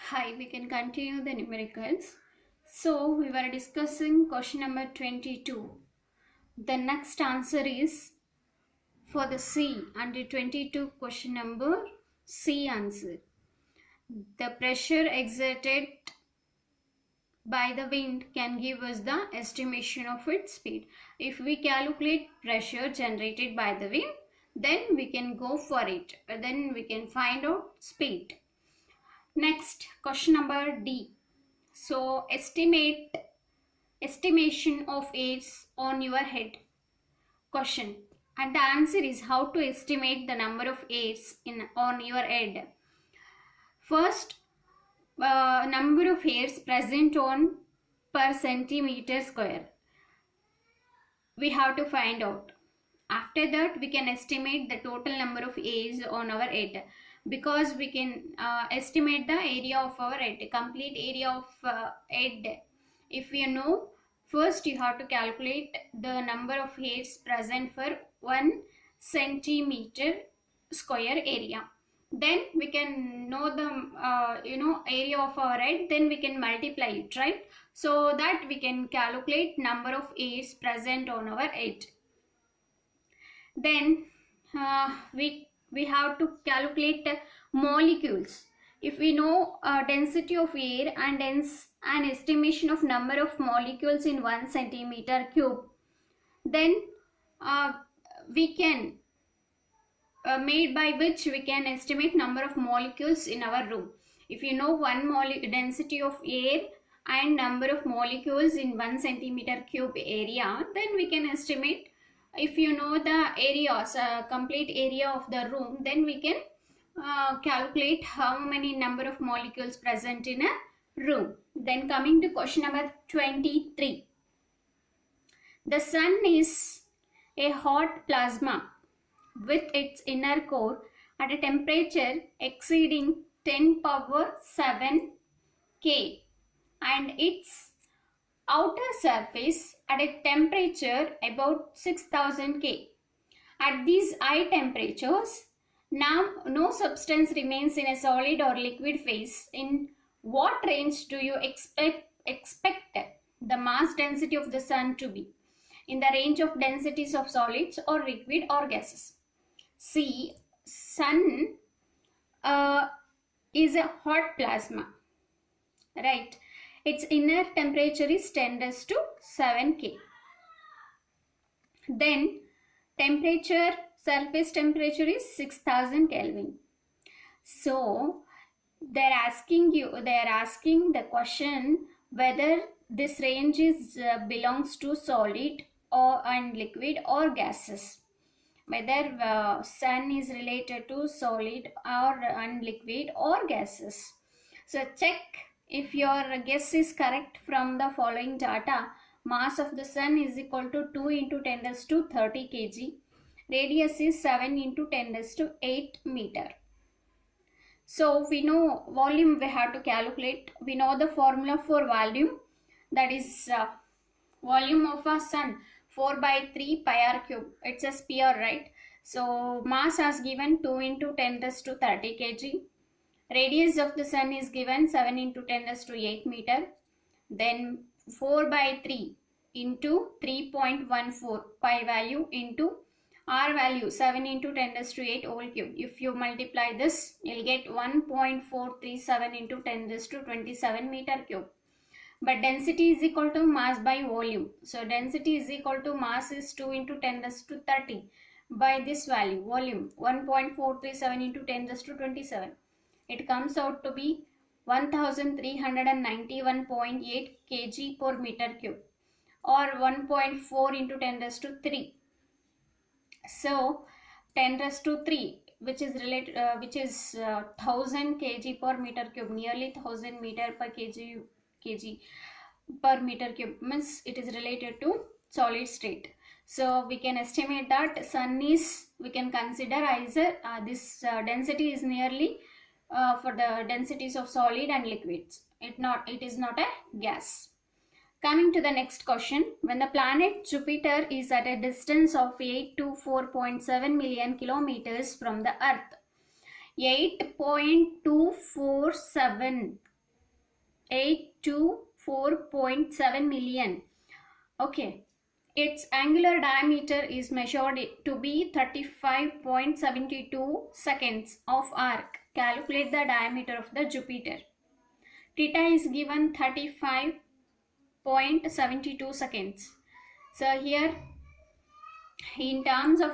Hi, we can continue the numericals. So, we were discussing question number 22. The next answer is for the C, under 22 question number C answer. The pressure exerted by the wind can give us the estimation of its speed. If we calculate pressure generated by the wind, then we can go for it. Then we can find out speed. Next, question number D. So, estimation of airs on your head. Question. And the answer is how to estimate the number of airs on your head. First, number of hairs present on per centimeter square. We have to find out. After that, we can estimate the total number of hairs on our head, because we can estimate the area of our head, complete area of head. If you know, first you have to calculate the number of hairs present for 1 centimeter square area. Then we can know the area of our head, then we can multiply it, right? So that we can calculate number of hairs present on our head. Then we have to calculate molecules. If we know density of air and hence an estimation of number of molecules in 1 centimeter cube, then we can made by which we can estimate number of molecules in our room. If you know density of air and number of molecules in 1 centimeter cube area, then we can estimate. If you know the areas, complete area of the room, then we can calculate how many number of molecules present in a room. Then coming to question number 23. The sun is a hot plasma with its inner core at a temperature exceeding 10 power 7 K and its outer surface at a temperature about 6000 K. At these high temperatures, now no substance remains in a solid or liquid phase. In what range do you expect the mass density of the sun to be? In the range of densities of solids or liquid or gases. See, sun is a hot plasma, right? Its inner temperature is 10⁻⁷ K. Then surface temperature is 6000 Kelvin. So they are asking the question whether this range is belongs to solid and liquid or gases. Whether sun is related to solid or liquid or gases. So check if your guess is correct from the following data. Mass of the sun is equal to 2 into 10⁻30 kg. Radius is 7 into 10⁸ meter. So we know volume, we have to calculate. We know the formula for volume, that is volume of a sun 4/3 pi r cube. It's a sphere, right? So mass as given 2 into 10⁻30 kg. Radius of the sun is given 7 into 10⁸ meter. Then 4/3 into 3.14 pi value into r value 7 into 10⁸ whole cube. If you multiply this, you'll get 1.437 into 10⁻27 meter cube. But density is equal to mass by volume. So density is equal to mass is 2 into 10⁻30 by this value, volume 1.437 into 10⁻27. It comes out to be 1391.8 kg per meter cube or 1.4 into 10⁻3. So 10⁻3, which is 1000 kg per meter cube, nearly 1000 meter per kg per meter cube, means it is related to solid state. So we can estimate that sun is, we can consider either this density is nearly for the densities of solid and liquids. It is not a gas. Coming to the next question, when the planet Jupiter is at a distance of 8 to 4.7 million kilometers from the Earth, 8.247 824.7 million. Okay, its angular diameter is measured to be 35.72 seconds of arc. Calculate the diameter of the Jupiter. Theta is given 35.72 seconds. So here in terms of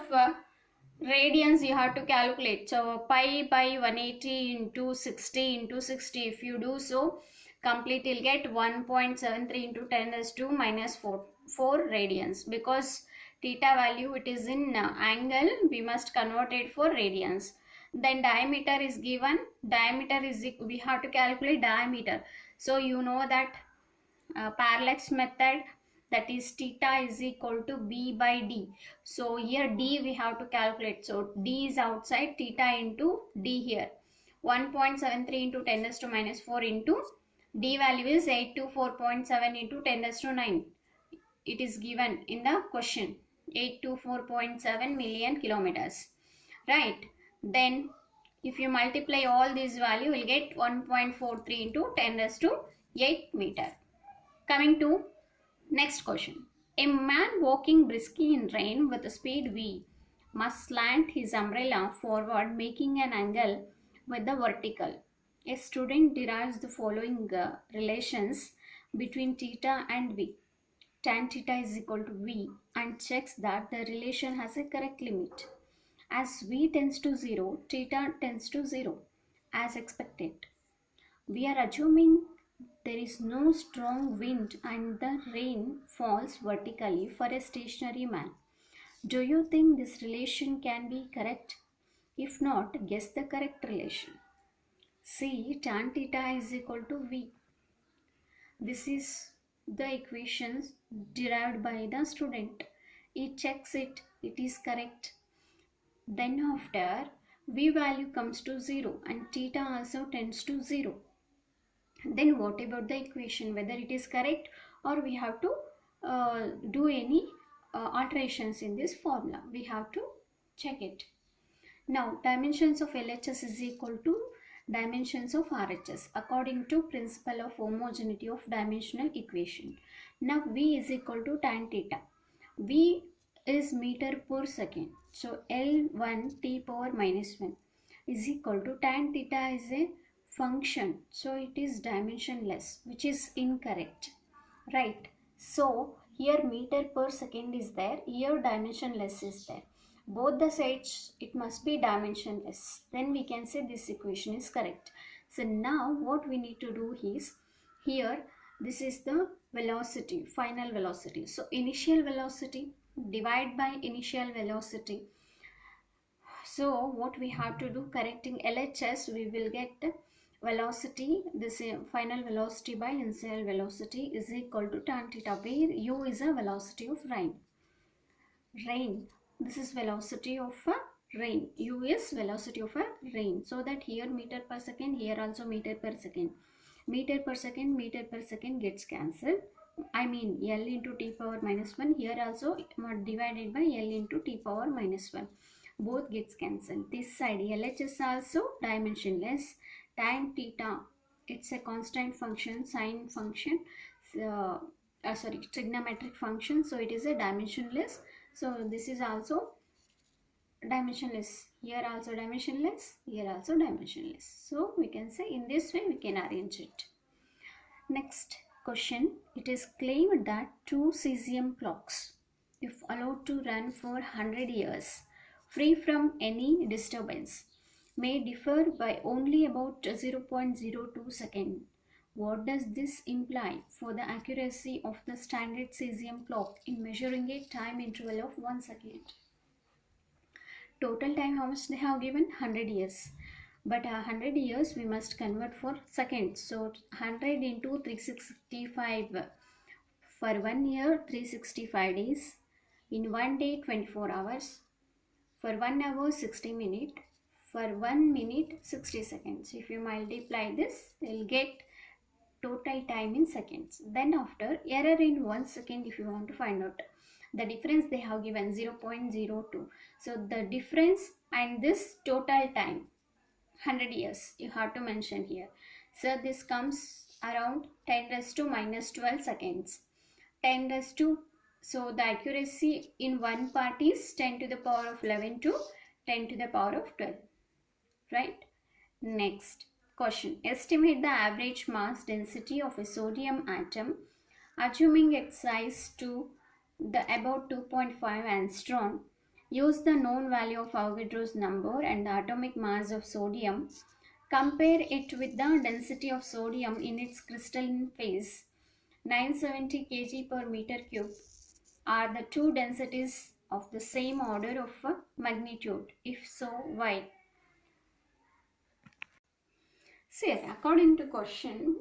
radians you have to calculate. So pi by 180 into 60 into 60. If you do so, complete you'll get 1.73 into 10 raised to minus 4 radians. Because theta value it is in angle, we must convert it for radians. Then diameter is given. Diameter is, we have to calculate diameter. So you know that parallax method, that is theta is equal to b by d. So here d we have to calculate. So d is outside, theta into d here. 1.73 into 10 raised to minus 4 into d value is 824.7 into 10 raised to 9. It is given in the question, 824.7 million kilometers, right? Then if you multiply all these value, you will get 1.43 into 10 raised to 8 meter. Coming to next question. A man walking briskly in rain with a speed v must slant his umbrella forward, making an angle with the vertical. A student derives the following relations between theta and v. Tan theta is equal to v and checks that the relation has a correct limit. As v tends to 0, theta tends to 0 as expected. We are assuming there is no strong wind and the rain falls vertically for a stationary man. Do you think this relation can be correct? If not, guess the correct relation. See, tan theta is equal to v. This is the equations derived by the student. He checks it, it is correct. Then after, v value comes to 0 and theta also tends to 0. Then what about the equation, whether it is correct or we have to do any alterations in this formula? We have to check it. Now dimensions of LHS is equal to dimensions of RHS according to principle of homogeneity of dimensional equation. Now V is equal to tan theta. V is meter per second. So L1 t power minus 1 is equal to tan theta is a function, so it is dimensionless, which is incorrect, right? So here meter per second is there, here dimensionless is there. Both the sides it must be dimensionless, then we can say this equation is correct. So now what we need to do is, here this is the velocity, final velocity. So initial velocity divide by initial velocity. So what we have to do, correcting LHS, we will get velocity, this final velocity by initial velocity is equal to tan theta, where u is a velocity of rain. This is velocity of a rain, u is velocity of a rain. So that here meter per second, here also meter per second. Meter per second gets cancelled. I mean L into t power minus 1, here also divided by L into t power minus 1. Both gets cancelled. This side LHS also dimensionless. Tan theta, it's a constant function, sine function, trigonometric function, so it is a dimensionless. So this is also dimensionless, here also dimensionless, here also dimensionless. So we can say in this way we can arrange it. Next question, it is claimed that two cesium clocks, if allowed to run for 100 years free from any disturbance, may differ by only about 0.02 second. What does this imply for the accuracy of the standard cesium clock in measuring a time interval of 1 second? Total time how much they have given? 100 years. But 100 years we must convert for seconds. So 100 into 365. For 1 year 365 days. In 1 day 24 hours. For 1 hour 60 minutes. For 1 minute 60 seconds. If you multiply this, you will get total time in seconds. Then after, error in 1 second if you want to find out. The difference they have given 0.02. So the difference and this total time 100 years you have to mention here. So this comes around 10 raised to minus 12 seconds. 10 raised to, so the accuracy in one part is 10 to the power of 11 to 10 to the power of 12, right? Next question, estimate the average mass density of a sodium atom assuming its size to the about 2.5 angstrom. Use the known value of Avogadro's number and the atomic mass of sodium. Compare it with the density of sodium in its crystalline phase, 970 kg per meter cube. Are the two densities of the same order of magnitude? If so, why? See, according to question,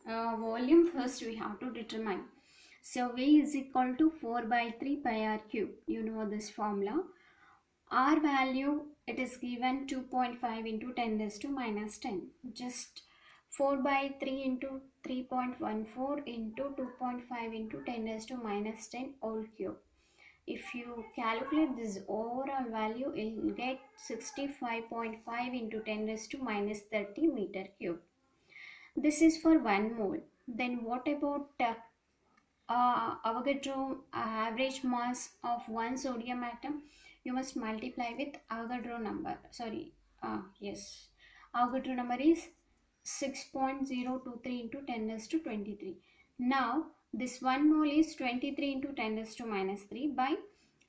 volume first we have to determine. So V is equal to 4 by 3 pi r cube. You know this formula. R value, it is given 2.5 into 10 raised to minus 10. Just 4 by 3 into 3.14 into 2.5 into 10 raised to minus 10 whole cube. If you calculate this overall value, you will get 65.5 into 10 raised to minus 30 meter cube. This is for 1 mole. Then what about Avogadro average mass of one sodium atom? You must multiply with Avogadro number. Yes. Avogadro number is 6.023 into 10 raised to 23. Now, this 1 mole is 23 into 10 raised to minus 3 by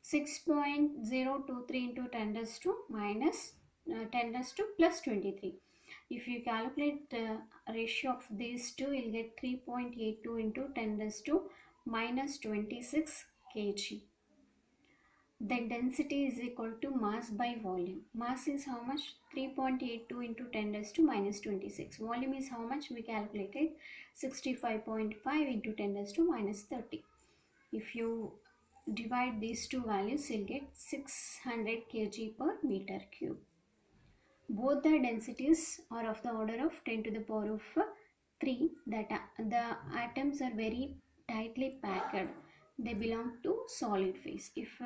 6.023 into 10 raised to minus 10 raised to plus 23. If you calculate the ratio of these two, you'll get 3.82 into 10 raised to minus 26 kg. Then density is equal to mass by volume. Mass is how much? 3.82 into 10 raised to minus 26. Volume is how much? We calculated 65.5 into 10 raised to minus 30. If you divide these two values, you'll get 600 kg per meter cube. Both the densities are of the order of 10 to the power of 3. That the atoms are very tightly packed. They belong to solid phase. If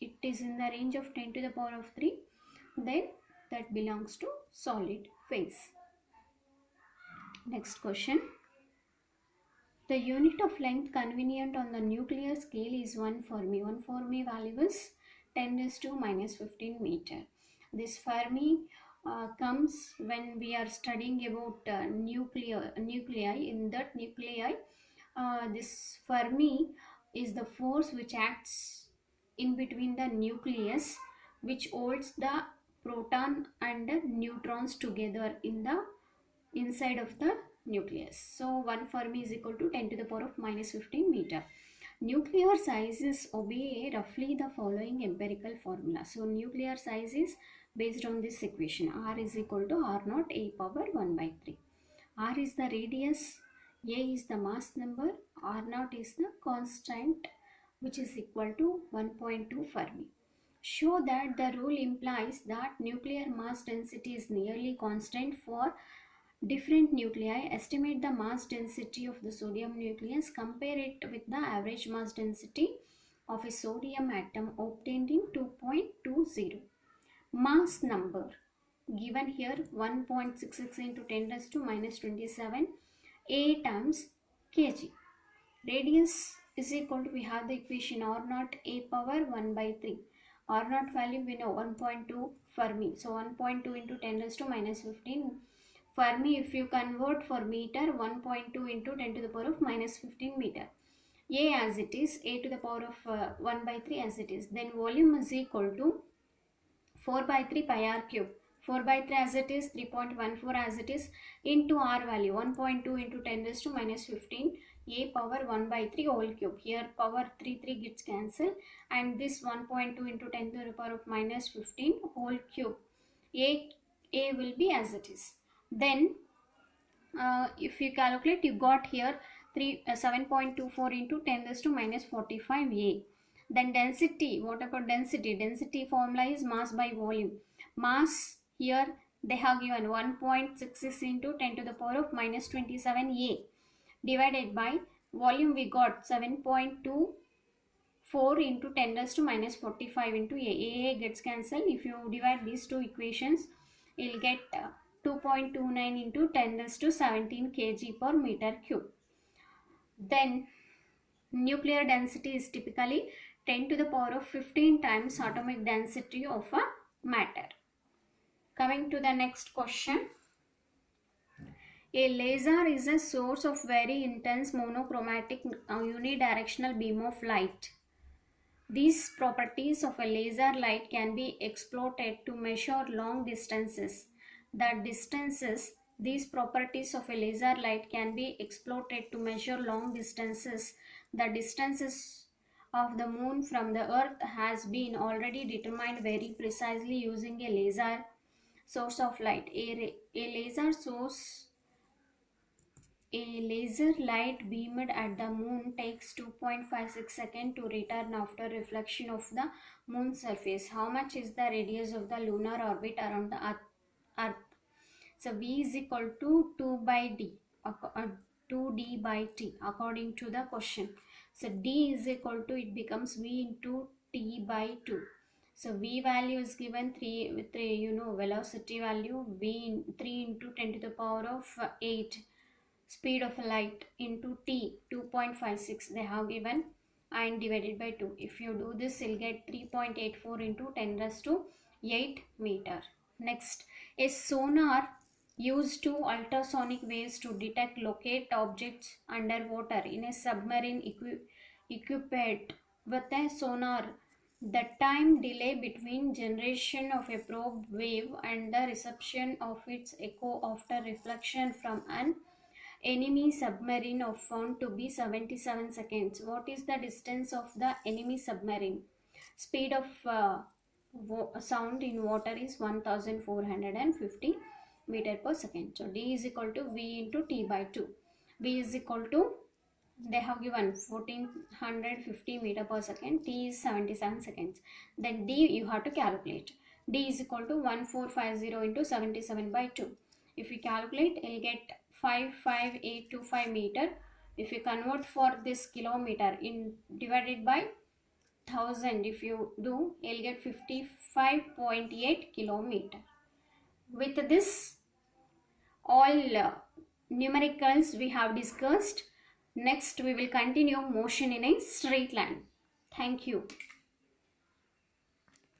it is in the range of 10 to the power of 3, then that belongs to solid phase. Next question. The unit of length convenient on the nuclear scale is 1 Fermi. 1 Fermi value is 10 raised to minus 15 meter. This Fermi comes when we are studying about nuclei. In that nuclei, this Fermi is the force which acts in between the nucleus, which holds the proton and the neutrons together in the inside of the nucleus. So 1 Fermi is equal to 10 to the power of minus 15 meter. Nuclear sizes obey roughly the following empirical formula. So nuclear size is based on this equation. R is equal to R naught A power 1 by 3. R is the radius, A is the mass number, R naught is the constant, which is equal to 1.2 Fermi. Show that the rule implies that nuclear mass density is nearly constant for different nuclei. Estimate the mass density of the sodium nucleus. Compare it with the average mass density of a sodium atom obtained in 2.20. Mass number given here 1.66 into 10 raised to minus 27 A times kg. Radius is equal to, we have the equation R naught A power 1 by 3. R naught value we know 1.2 Fermi. So 1.2 into 10 raised to minus 15 Fermi. If you convert for meter, 1.2 into 10 to the power of minus 15 meter. A as it is, A to the power of 1 by 3 as it is. Then volume is equal to 4 by 3 pi r cube. 4 by 3 as it is, 3.14 as it is, into R value 1.2 into 10 raised to minus 15 A power 1 by 3 whole cube. Here power 3 gets cancelled, and this 1.2 into 10 to the power of minus 15 whole cube. A will be as it is. Then if you calculate, you got here 7.24 into 10 raised to minus 45 A. Then density, what about density? Density formula is mass by volume. Mass here they have given 1.66 into 10 to the power of minus 27 A divided by volume. We got 7.24 into 10 raised to minus 45 into A. A gets cancelled. If you divide these two equations, you'll get 2.29 into 10 raised to 17 kg per meter cube. Then nuclear density is typically 10 to the power of 15 times atomic density of a matter. Coming to the next question. A laser is a source of very intense monochromatic unidirectional beam of light. These properties of a laser light can be exploited to measure long distances. These properties of a laser light can be exploited to measure long distances. The distances of the moon from the earth has been already determined very precisely using a laser source of light. A laser light beamed at the moon takes 2.56 seconds to return after reflection of the moon's surface. How much is the radius of the lunar orbit around the earth? So V is equal to 2 by D, 2D by T according to the question. So D is equal to, it becomes V into T by 2. So V value is given 3 velocity value, 3 into 10 to the power of 8. Speed of light into T 2.56 they have given, and divided by 2. If you do this, you'll get 3.84 into 10 raised to 8 meter. Next, a sonar used to ultrasonic waves to detect locate objects underwater in a submarine equipped with a sonar. The time delay between generation of a probe wave and the reception of its echo after reflection from an enemy submarine of found to be 77 seconds. What is the distance of the enemy submarine? Speed of sound in water is 1450 meter per second. So D is equal to V into T by 2. V is equal to, they have given 1450 meter per second, T is 77 seconds. Then D you have to calculate. D is equal to 1450 into 77 by 2. If you calculate, you'll get 55825 meter. If you convert for this kilometer in divided by 1000, if you do, you'll get 55.8 kilometer. With this, all numericals we have discussed. Next we will continue motion in a straight line. Thank you.